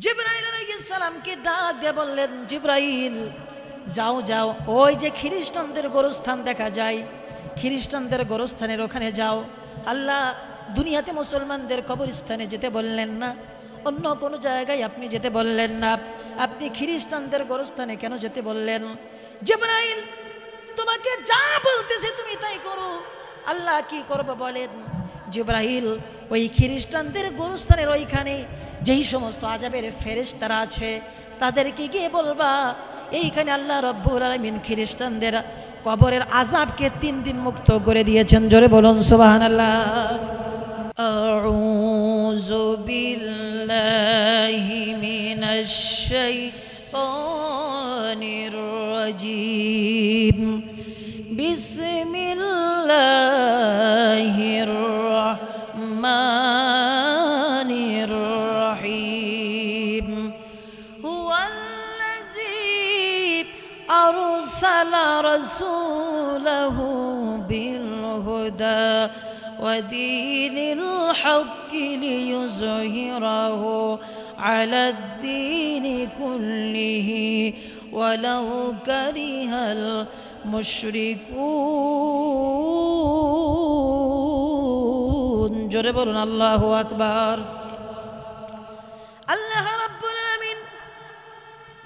জিবরাইল আলাইহিস সালামকে ডাক দিয়ে বললেন, জিবরাইল যাও যাও, ওই যে খ্রিস্টানদের গোরস্থান দেখা যায়, খ্রিস্টানদের গোরস্থানের ওখানে যাও। আল্লাহ দুনিয়াতে মুসলমানদের কবরস্থানে যেতে বললেন না, অন্য কোনো জায়গায় আপনি যেতে বললেন না, আপনি খ্রিস্টানদের গোরস্থানে কেন যেতে বললেন? জিবরাইল তোমাকে যা বলতেছে তুমি তাই করো। আল্লাহ কি করবে বলেন? জিবরাইল ওই খ্রিস্টানদের গোরস্থানের ওইখানে যেই সমস্ত আযাবের ফেরেশতারা আছে তাদেরকে গিয়ে বলবা, এইখানে আল্লাহ রব্বুল আলামিন খ্রিস্টানদের কবরের আযাবকে 3 দিন মুক্ত করে দিয়েছেন। জোরে বলুন সুবহানাল্লাহ। আউযু বিল্লাহি মিনাশ শাইতানির রাজীম। বিসমিল্লাহির রাহমানির রহিম। হুয়াল্লাযী আরসালা রাসূলাহু বিল হুদা ওয়া দীনিল হাক্কি লিইয়ুযহিরাহু আলাদ দীনি কুল্লিহি ওয়ালাউ কারিহাল মুশরিকুন। জোরে বলুন আল্লাহু আকবার। আল্লাহ রাব্বুল আলামিন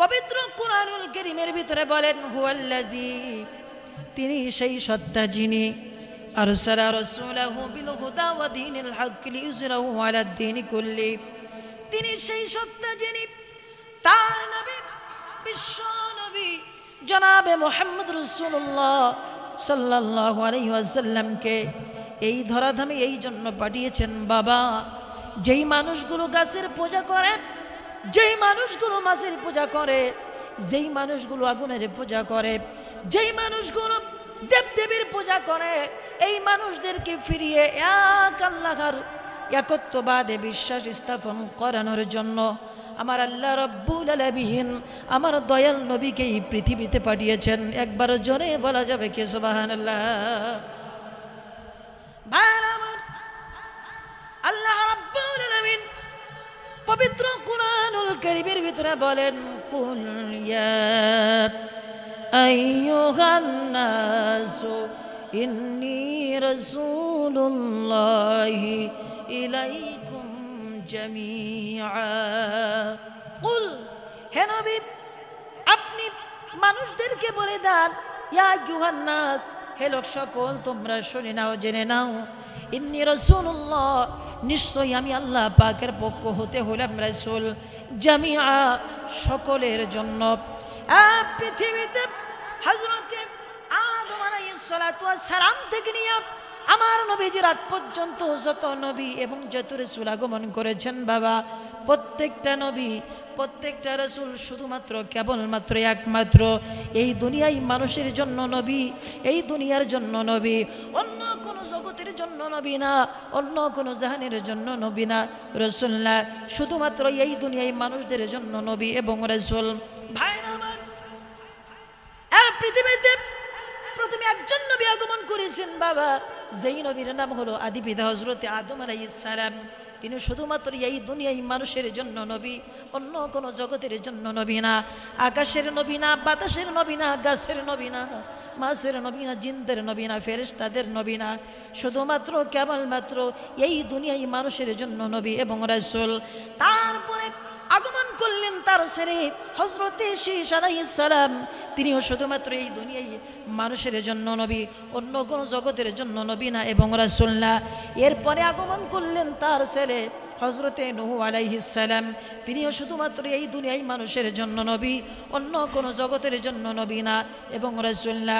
পবিত্র কুরআনুল কারীমের ভিতরে বলেন, হুয়াল্লাযী তিনি সেই সত্তা যিনি, আরসালা রাসূলাহু বিল হুদা ওয়া দীনিল হাক্কি লিইয়ুযহিরাহু আলাদ দীনি কুল্লি। তিনি সেই সত্তা যিনি তার নবী বিশ্ব নবী জনাবে মুহাম্মদ রাসূলুল্লাহ সাল্লাল্লাহু আলাইহি ওয়াসাল্লামকে এই ধরাধামে এই জন্য পাঠিয়েছেন। বাবা, যেই মানুষগুলো গাছের পূজা করে, যেই মানুষগুলো মাছের পূজা করে, যেই মানুষগুলো আগুনের পূজা করে, যেই মানুষগুলো দেবদেবীর পূজা করে, এই মানুষদেরকে ফিরিয়ে এক আল্লাহর একত্ববাদে বিশ্বাস স্থাপন করানোর জন্য আমার আল্লাহ রাব্বুল আলামিন আমার দয়াল নবীকে এই পৃথিবীতে পাঠিয়েছেন। একবার জোরে বলা যাবে কি সুবহানাল্লাহ? আল্লাহ রাব্বুল আলামিন পবিত্র কুরআনুল কারীমের ভিতরে বলেন, কুল ইয়া আইয়ুহান নাসু ইন্নী রাসূলুল্লাহি ইলাইকুম জামিআ। কুল, হে নবী আপনি মানুষদেরকে বলে দেন, ইয়া আইয়ুহান নাস, হে লোক সকল তোমরা শুনে নাও, জেনে নাও, ইন্নী রাসূলুল্লাহ, নিশ্চয়ই আমি আল্লাহ পাকের পক্ষ হতে হলাম রাসূল, জামিআ, সকলের জন্য। পৃথিবীতে হযরতে আদম আলাইহিস সালাতু ওয়াস সালাম থেকে নিয়ে আমার নবীজির আগ পর্যন্ত যত নবী এবং যত রাসূল আগমন করেছেন বাবা, প্রত্যেকটা নবী প্রত্যেকটা রাসূল শুধুমাত্র কেবলমাত্র একমাত্র এই দুনিয়ায় মানুষের জন্য নবী, এই দুনিয়ার জন্য নবী, অন্য কোনো জগতের জন্য নবী না, অন্য কোনো জাহানের জন্য নবী না, রাসূল না, শুধুমাত্র এই দুনিয়ায় মানুষদের জন্য নবী এবং রাসূল। ভাইরা আমার, এই পৃথিবীতে প্রথমে একজন নবী আগমন করেছেন বাবা, যেই নবীর নাম হলো আদি পিতা হযরতে আদম আলাইহিস সালাম। তিনি শুধুমাত্র এই দুনিয়ায় মানুষের জন্য নবী, অন্য কোনো জগতের জন্য নবী না, আকাশের নবী না, বাতাসের নবী না, গাছের নবী না, মাছের নবী না, জিনদের নবী না, ফেরেশতাদের নবী না, শুধুমাত্র কেবলমাত্র এই দুনিয়ায় মানুষের জন্য নবী এবং রাসূল। তারপরে আগমন করলেন তার ছেলে হযরতে শীস আলাইহিস সালাম, তিনিও শুধুমাত্র এই দুনিয়ায় মানুষের জন্য নবী, অন্য কোনো জগতের জন্য নবী না এবং রাসূল না। এরপরে আগমন করলেন তার ছেলে হযরতে নূহ আলাইহিস সালাম, তিনিও শুধুমাত্র এই দুনিয়ায় মানুষের জন্য নবী, অন্য কোনো জগতের জন্য নবী না এবং রাসূল না।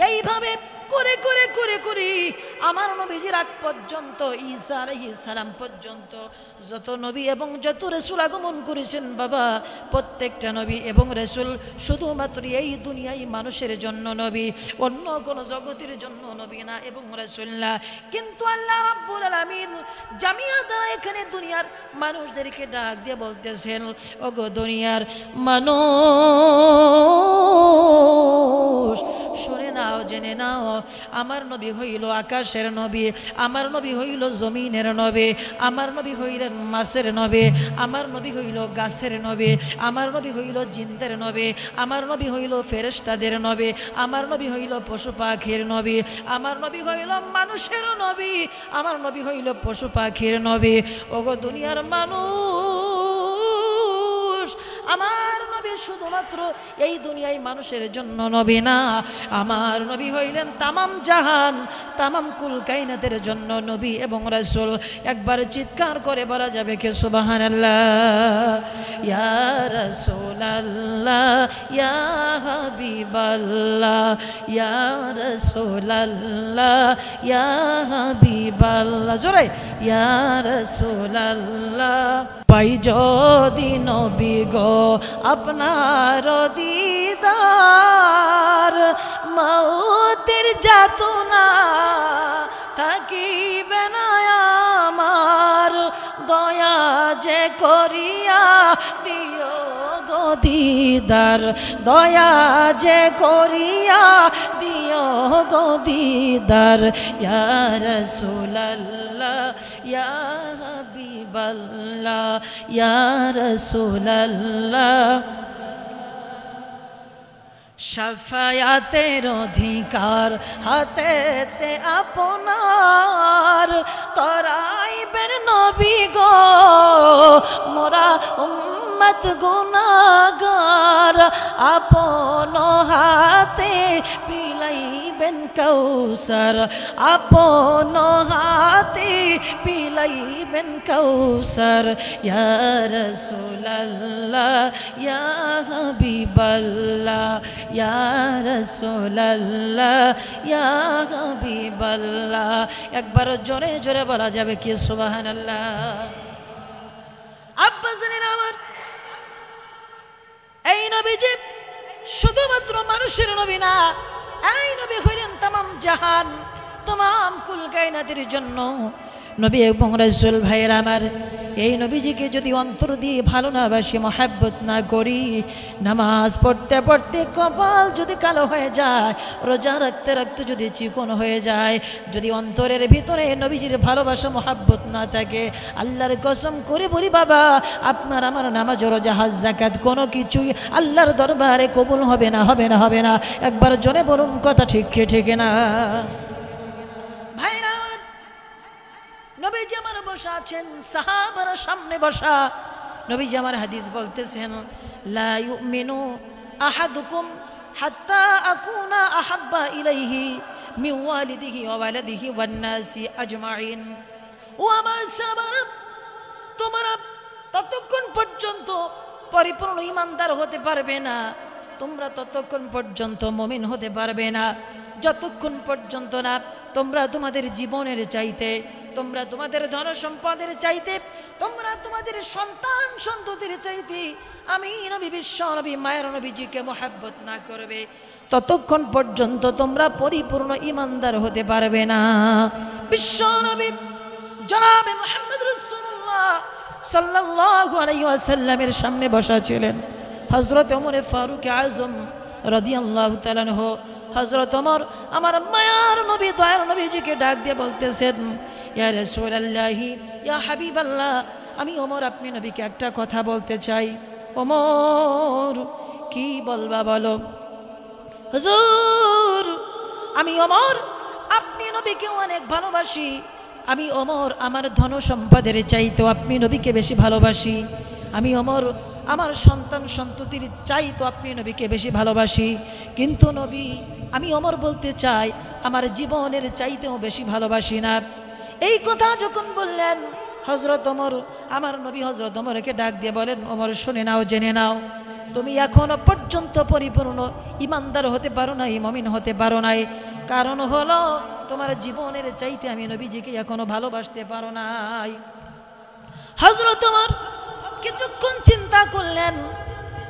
এইভাবে করে করে করে করে আমার নবীজির আগ পর্যন্ত ঈসা আলাইহিস সালাম পর্যন্ত যত নবী এবং যত রাসূল আগমন করেছেন বাবা, প্রত্যেকটা নবী এবং রাসূল শুধুমাত্র এই দুনিয়ায় মানুষের জন্য নবী, অন্য কোনো জগতের জন্য নবী না এবং রাসূল না। কিন্তু আল্লাহ রাব্বুল আলামিন জামিয়া দ্বারা এখানে দুনিয়ার মানুষদেরকে ডাক দিয়ে বলতেছেন, ওগো দুনিয়ার মানুষ শুনে নাও, জেনে নাও আমার নবী হইল আকাশের নবী, আমার নবী হইল জমিনের নবী, আমার নবী হইলেন মাছের নবী, আমার নবী হইল গাছের নবী, আমার নবী হইল জিনদের নবী, আমার নবী হইল ফেরেশতাদের নবী, আমার নবী হইল পশু পাখির নবী, আমার নবী হইল মানুষের নবী, আমার নবী হইল পশু পাখির নবী। ওগো দুনিয়ার মানুষ, আমার নবী শুধুমাত্র এই দুনিয়ায় মানুষের জন্য নবী না, আমার নবী হইলেন তামাম জাহান, তামাম কুল কায়নাতের জন্য নবী এবং রাসূল। একবার চিৎকার করে বলা যাবে কে সুবহানাল্লাহ। ইয়া রাসূলাল্লাহ, ইয়া হাবিবাল্লাহ, ইয়া রাসূলাল্লাহ, ইয়া হাবিবাল্লাহ, জোরে ইয়া রাসূলাল্লাহ। পাই যদি নবী গো আপনার দিদার, মৌতের যাতনা থাকিবে না আমার, দয়া যে করিয়া দিও গো দিদার, দয়া যে করিয়া দিও গো দিদার। ইয়া রাসূলাল্লাহ, ইয়া হাবিবাল্লাহ, ইয়া রাসূলাল্লাহ। শাফায়াতের অধিকার হাতেতে আপনার, করাইবেন নবী গো মোরা উম্মত গুনাহগার, আপন হাতে পিলাইবেন কৌসার, আপন হাতে পিলাইবেন কৌসার। ইয়া রাসূলাল্লাহ, ইয়া হাবিবাল্লাহ, ইয়া রাসূলাল্লাহ, ইয়া হাবিবাল্লাহ। একবার জোরে জোরে বলা যাবে কি সুবহানাল্লাহ। আব্বা জানেন আমার, এই নবীজি শুধুমাত্র মানুষের নবী না, এই নবী হইলেন তামাম জাহান, তামাম কুল কায়নাতের জন্য নবী এবং রাসূল। ভাইয়ের আমার, এই নবীজিকে যদি অন্তর দিয়ে ভালো না বাসি, মহাব্বত না করি, নামাজ পড়তে পড়তে কপাল যদি কালো হয়ে যায়, রোজা রাখতে রাখতে যদি চিকন হয়ে যায়, যদি অন্তরের ভিতরে নবীজির ভালোবাসা মহাব্বত না থাকে, আল্লাহর কসম করে বলি বাবা, আপনার আমার নামাজ, রোজা, হজ, যাকাত কোনো কিছুই আল্লাহর দরবারে কবুল হবে না, হবে না, হবে না। একবার জোরে বলুন কথা ঠিক কি ঠিক না? ভাইরা, নবীজি আমার বসা আছেন, সাহাবারা সামনে বসা। নবীজি আমার হাদিস বলতেছেন, লা ইউমিনু আহাদুকুম হাত্তা আকুনা আহাব্বা ইলাইহি মিন ওয়ালিদিহি ওয়া ওয়ালাদিহি ওয়ান নাসি আজমাইন। ও আমার সাহাবারা, তোমরা ততক্ষণ পর্যন্ত পরিপূর্ণ ঈমানদার হতে পারবে না, তোমরা ততক্ষণ পর্যন্ত মুমিন হতে পারবে না, যতক্ষণ পর্যন্ত না তোমরা তোমাদের জীবনের চাইতে, তোমরা তোমাদের ধন সম্পদের চাইতে, তোমরা তোমাদের সন্তান সন্ততির চাইতে আমি নবী, বিশ্ব নবী, মায়ের নবীজিকে মহব্বত না করবে, ততক্ষণ পর্যন্ত তোমরা পরিপূর্ণ ঈমানদার হতে পারবে না। বিশ্ব নবী জনাবে মুহাম্মদ রাসূলুল্লাহ সাল্লাল্লাহু আলাইহি ওয়াসাল্লামের সামনে বসা ছিলেন হযরত ওমর ফারুক আযম রাদিয়াল্লাহু তাআলা আনহু। হযরত ওমর আমার মায়ার নবী, দয়ার নবীজিকে ডাক দিয়ে বলতেছেন, ইয়া রাসূলুল্লাহ, ইয়া হাবিবাল্লাহ, আমি ওমর আপনি নবীকে একটা কথা বলতে চাই। ওমর, কি বলবা বলো? হুজুর, আমি ওমর আপনি নবীকে অনেক ভালোবাসি, আমি ওমর আমার ধন সম্পদের চাইতেও আপনি নবীকে বেশি ভালোবাসি, আমি ওমর আমার সন্তান সন্ততির চাইতো আপনি নবীকে বেশি ভালোবাসি, কিন্তু নবী আমি ওমর বলতে চাই আমার জীবনের চাইতেও বেশি ভালোবাসি না। এই কথা যখন বললেন হযরত ওমর, আমার নবী হযরত ওমরকে ডাক দিয়ে বলেন, ওমর শুনে নাও, জেনে নাও, তুমি এখনো পর্যন্ত পরিপূর্ণ ঈমানদার হতে পারো নাই, মুমিন হতে পারো নাই। কারণ হলো তোমার জীবনের চাইতে আমি নবীজিকে এখনো ভালোবাসতে পারো নাই। হযরত ওমর কিছুক্ষণ চিন্তা করলেন,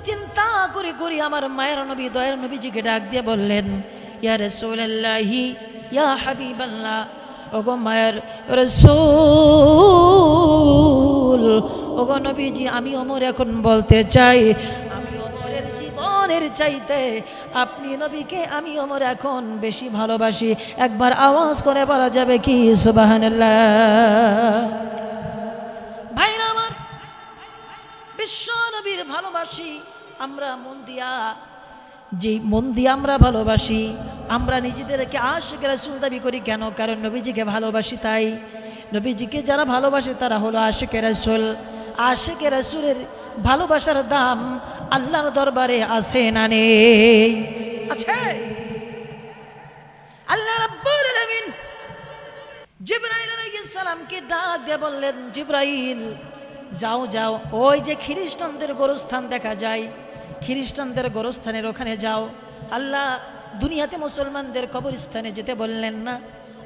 চিন্তা করে করে আমার মায়ের নবী, দয়ার নবীজিকে ডাক দিয়ে বললেন, ইয়া রাসূলুল্লাহ, ইয়া হাবিবাল্লাহ, ওগো মায়ের রাসূল, ওগো নবীজি, আমি ওমর এখন বলতে চাই, আমি ওমরের জীবন জীবনের চাইতে আপনি নবীকে আমি ওমর এখন বেশি ভালোবাসি। একবার আওয়াজ করে বলা যাবে কি সুবহানাল্লাহ? ভাইরা আমার, বিশ্ব নবীর ভালোবাসি আমরা মন দিয়া, যে মন দিয়ে আমরা ভালোবাসি, আমরা নিজেদেরকে আশিক রাসূল দাবি করি কেন? কারণ নবীজিকে ভালোবাসি তাই। নবীজিকে যারা ভালোবাসে তারা হলো আশিক রাসূল। আশিক রাসূলের ভালোবাসার দাম আল্লাহর দরবারে আছে না নেই? আছে। আল্লাহ রাব্বুল আলামিন জিবরাইল আলাইহিস সালামকে ডাক দিয়ে বললেন, জিবরাইল যাও যাও, ওই যে খ্রিস্টানদের গোরস্থান দেখা যায়, খ্রিস্টানদের গোরস্থানের ওখানে যাও। আল্লাহ দুনিয়াতে মুসলমানদের কবরস্থানে যেতে বললেন না,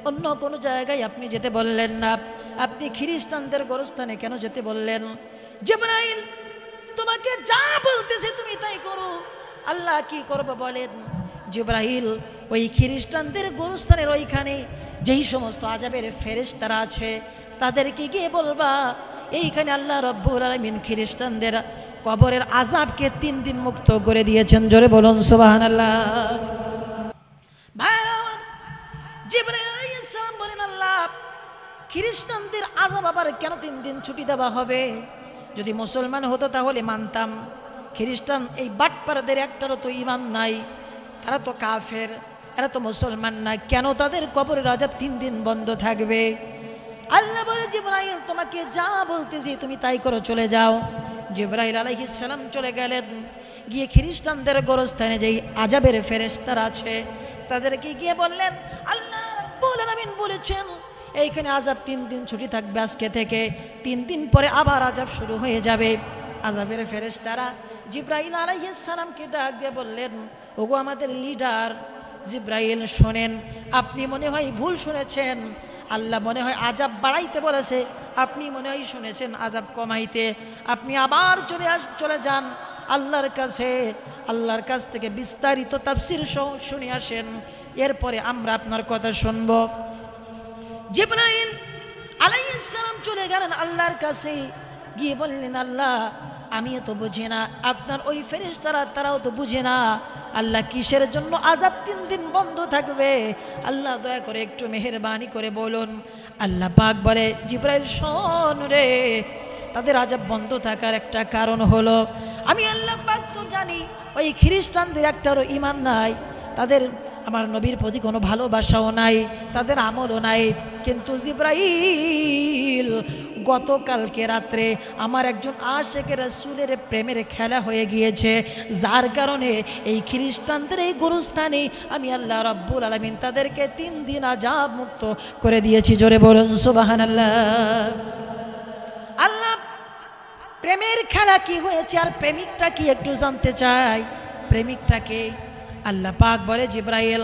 অন্য কোনো জায়গায় আপনি যেতে বললেন না, আপনি খ্রিস্টানদের গোরস্থানে কেন যেতে বললেন? জিবরাইল তোমাকে যা বলতেছে তুমি তাই করো। আল্লাহ কি করবে বলেন? জিবরাইল ওই খ্রিস্টানদের গোরস্থানের ওইখানে যেই সমস্ত আযাবের ফেরেশতারা আছে তাদেরকে গিয়ে বলবা, এইখানে আল্লাহ রব্বুল আলামিন খ্রিস্টানদের কবরের আযাবকে 3 দিন মুক্ত করে দিয়েছেন। জোরে বলুন সুবহানাল্লাহ। ভাইরা আমার, জিবরাইল আলাইহিস সালাম বলেন, আল্লাহ খ্রিস্টানদের আযাব আবার কেন 3 দিন ছুটি দেওয়া হবে? যদি মুসলমান হতো তাহলে মানতাম। খ্রিস্টান এই বাটপারদের একটারও তো ঈমান নাই, তারা তো কাফের, এরা তো মুসলমান না, কেন তাদের কবরের আযাব 3 দিন বন্ধ থাকবে? আল্লাহ বলে, জিবরাইল তোমাকে যা বলতেছি তুমি তাই করো, চলে যাও। জিবরাইল আলাইহিস সালাম চলে গেলেন, গিয়ে খ্রিস্টানদের গোরস্থানে যেই আযাবের ফেরেশতারা আছে তাদেরকে গিয়ে বললেন, আল্লাহ রাব্বুল আলামিন বলেছেন এইখানে আযাব 3 দিন ছুটি থাকবে আজকে থেকে, 3 দিন পরে আবার আযাব শুরু হয়ে যাবে। আযাবের ফেরেশতারা জিবরাইল আলাইহিস সালামকে ডাক দিয়ে বললেন, ওগো আমাদের লিডার জিবরাইল, শোনেন, আপনি মনে হয় ভুল শুনেছেন, আল্লাহ মনে হয় আযাব বাড়াইতে বলেছে, আপনি মনে হয় শুনেছেন আযাব কমাইতে। আপনি আবার চলে যান আল্লাহর কাছে, আল্লাহর কাছ থেকে বিস্তারিত তাফসীর শুনে আসেন, এরপরে আমরা আপনার কথা শুনব। জিবরাইল আলাইহিস সালাম চলে গেলেন আল্লাহর কাছে, গিয়ে বললেন, আল্লাহ আমি তো বুঝি না, আপনার ওই ফেরেশতারা তারাও তো বুঝে না, আল্লাহ কিসের জন্য আযাব 3 দিন বন্ধ থাকবে? আল্লাহ দয়া করে একটু মেহেরবানি করে বলুন। আল্লাহ পাক বলে, জিবরাইল শোন রে, তাদের আযাব বন্ধ থাকার একটা কারণ হলো, আমি আল্লাহ পাক তো জানি ওই খ্রিস্টানদের একটারও ঈমান নাই, তাদের আমার নবীর প্রতি কোনো ভালোবাসাও নাই, তাদের আমলও নাই। কিন্তু জিবরাইল গতকালকে রাত্রে আমার একজন আশিকের রাসূলের প্রেমের খেলা হয়ে গিয়েছে, যার কারণে এই খ্রিস্টানদের এই গোরস্থানে আমি আল্লাহ রাব্বুল আলামিন তাদেরকে 3 দিন আযাব মুক্ত করে দিয়েছি। জোরে বলুন সুবহানাল্লাহ। আল্লাহ প্রেমের খেলা কি হয়েছে আর প্রেমিকটা কি একটু জানতে চাই। প্রেমিকটাকে আল্লাহ পাক বলে, জিবরাইল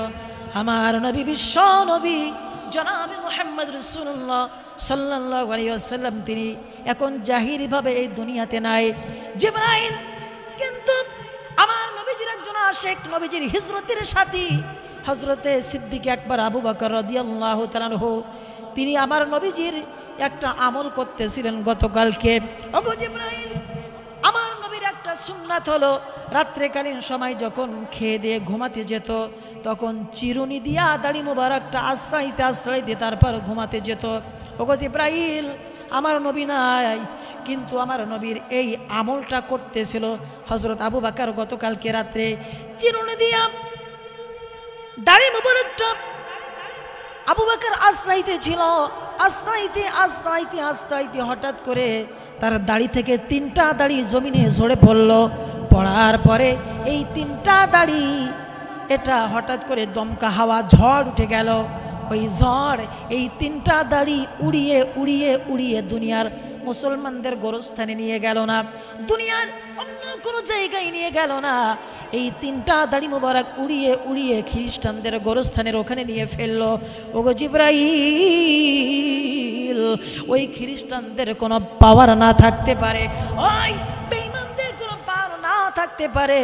আমার নবী বিশ্ব নবী জনাবে মুহাম্মদ রাসূলুল্লাহ সাল্লাল্লাহু আলাইহি ওয়াসাল্লাম তিনি এখন জাহিরিভাবে এই দুনিয়াতে নাই। জিবরাইল কিন্তু আমার নবীজির একজন আশিক, নবীজির হিজরতের সাথী হযরতে সিদ্দিক আকবর আবু বকর রাদিয়াল্লাহু তাআলা আনহু, তিনি আমার নবীজির একটা আমল করতেছিলেন গতকালকে। ওগো জিবরাইল, আমার নবীর একটা সুন্নাত হলো রাত্রেকালীন সময় যখন খেয়ে দিয়ে ঘুমাতে যেত তখন চিরুনি দিয়া দাড়ি মোবারকটা আশ্রাইতে আশ্রাইতে তারপর ঘুমাতে যেত। ওগো জিবরাইল, আমার নবী নাই, কিন্তু আমার নবীর এই আমলটা করতেছিল হযরত আবু বকর গতকালকে রাত্রে চিরুনি দিয়া দাড়ি মোবারকটা আবু বকর আশ্রাইতে ছিল। আশ্রাইতে আশ্রাইতে আশ্রাইতে হঠাৎ করে তার দাড়ি থেকে 3টা দাড়ি জমিনে ঝরে পড়ল। পড়ার পরে এই 3টা দাড়ি এটা হঠাৎ করে দমকা হাওয়া ঝড় উঠে গেল। ওই ঝড় এই 3টা দাড়ি উড়িয়ে উড়িয়ে উড়িয়ে দুনিয়ার মুসলমানদের গোরস্থানে নিয়ে গেল না, দুনিয়ার অন্য কোনো জায়গায় নিয়ে গেল না, এই 3টা দাড়ি মোবারক উড়িয়ে উড়িয়ে খ্রিস্টানদের গোরস্থানের ওখানে নিয়ে ফেললো। ওগো জিবরাইল, ওই খ্রিস্টানদের কোনো পাওয়ার না থাকতে পারে, ওই বেঈমানদের কোনো পাওয়ার না থাকতে থাকতে পারে,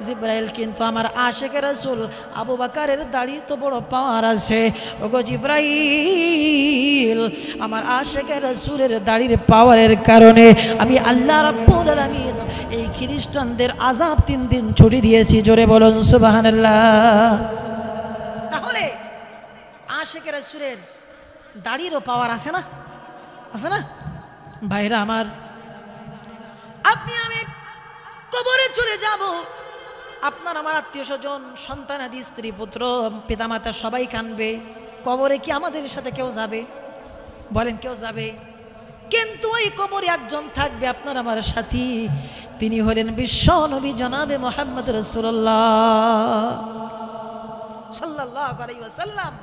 জিব্রাইল কিন্তু আমার আশিকের রাসূল আবু বকরের দাড়ি তো বড় পাওয়ার আছে। ওগো জিব্রাইল, আমার আশিকের রাসূলের দাড়ির পাওয়ারের কারণে আমি আল্লাহ রাব্বুল আলামিন এই খ্রিস্টানদের আযাব 3 দিন ছুটি দিয়েছি। জোরে বলুন সুবহানাল্লাহ। তাহলে আশিকের রাসূলের দাড়িরও পাওয়ার আছে না? আছে না ভাইরা আমার? আপনি আমি কবরে চলে যাব, আপনার আমার আত্মীয় স্বজন, সন্তানাদি, স্ত্রী পুত্র, পিতামাতা সবাই কাঁদবে। কবরে কি আমাদের সাথে কেউ যাবে? বলেন কেউ যাবে? কিন্তু ওই কবরে একজন থাকবে আপনার আমার সাথী, তিনি হলেন বিশ্ব নবী জনাবে মুহাম্মদ রাসূলুল্লাহ সাল্লাল্লাহু আলাইহি ওয়াসাল্লাম।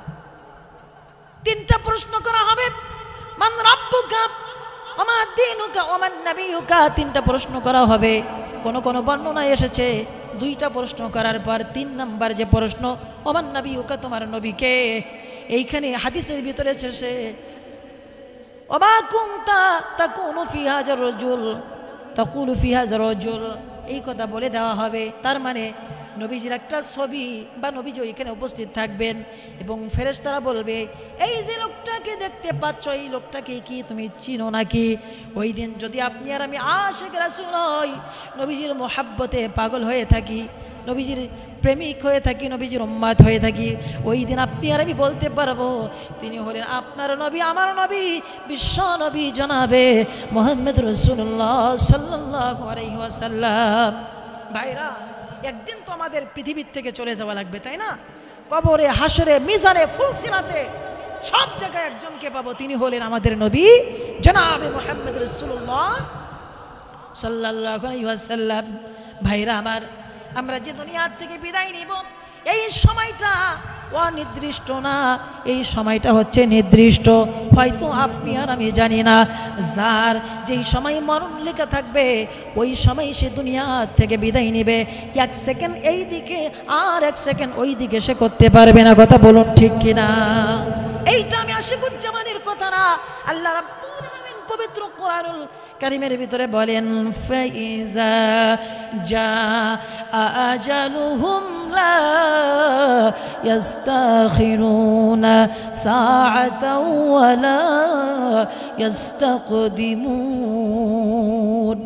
3টা প্রশ্ন করা হবে, মান রাব্বুকা ওয়া মা দীনুকা ওয়া মান নাবিয়ুকা। 3টা প্রশ্ন করা হবে। কোন কোন বর্ণনায় এসেছে 2টা প্রশ্ন করার পর 3 নাম্বার যে প্রশ্ন, ওয়া মান নাবিয়ুকা, তোমার নবীকে। এইখানে হাদিসের ভিতরে এসেছে ওয়া মা কুনতা তাকুনু ফি হাযার রাজুল তাকুলু ফি হাযার রাজুল, এই কথা বলে দেওয়া হবে। তার মানে নবীজির একটা ছবি বা নবীজি ওইখানে উপস্থিত থাকবেন এবং ফেরেশতারা বলবে, এই যে লোকটাকে দেখতে পাচ্ছ, এই লোকটাকে কি তুমি চিনো নাকি? ওই দিন যদি আপনি আর আমি আশিক রাসূল হই, নবীজির মোহাব্বতে পাগল হয়ে থাকি, নবীজির প্রেমিক হয়ে থাকি, নবীজির উম্মত হয়ে থাকি, ওই দিন আপনি আর আমি বলতে পারবো তিনি হলেন আপনার নবী, আমার নবী, বিশ্ব নবী জনাবে মুহাম্মদ রাসূলুল্লাহ সাল্লাল্লাহু আলাইহি ওয়াসাল্লাম। ভাইরা, একদিন তো আমাদের পৃথিবীর থেকে চলে যাওয়া লাগবে, তাই না? কবরে, হাসরে, মিজানে, ফুলসিরাতে সব জায়গায় একজনকে পাবো, তিনি হলেন আমাদের নবী জনাবে মুহাম্মদ রাসূলুল্লাহ সাল্লাল্লাহু আলাইহি ওয়াসাল্লাম। ভাইরা আমার, আমরা যে দুনিয়া থেকে বিদায় নিব, এই সময়টা অনির্দিষ্ট না, এই সময়টা হচ্ছে নির্দিষ্ট। হয়তো আপনি আর আমি জানি না, যার যেই সময় মরণ লেখা থাকবে ওই সময় সে দুনিয়া থেকে বিদায় নেবে। 1 সেকেন্ড এই দিকে আর 1 সেকেন্ড ওই দিকে সে করতে পারবে না। কথা বলুন ঠিক কিনা? এইটা আমি আশিকুজ্জামানের কথা না, আল্লাহ রাব্বুল আলামিন পবিত্র কোরআনুল কারীমের ভিতরে বলেন, ফাইজা জা আজালুহুম লা ইস্তাখিরুনা সাআতাও ওয়া লা ইস্তাকদিমুন।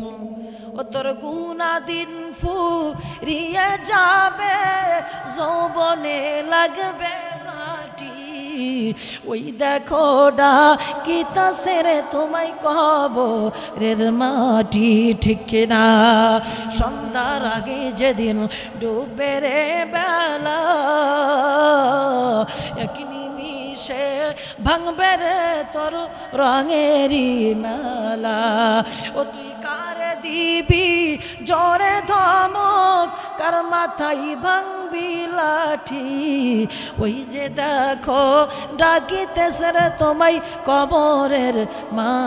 ও তোর গুনাহ দিন ফুরিয়ে যাবে, যৌবনে লাগবে মাটি, ওই দেখো ডাকিতাছে রে তোমায় কবরের মাটি। ঠিক না? সন্ধ্যার আগে যেদিন ডুবে রে বেলা, এক নিমিষে ভাঙবে রে তোর রঙেরই মেলা। ও তুই কারে দিবি জোরে ধমক, কার মাথায় ভাঙবি লাঠি, ওই যে দেখো ডাকিতেছে রে তোমায় কবরের মাটি।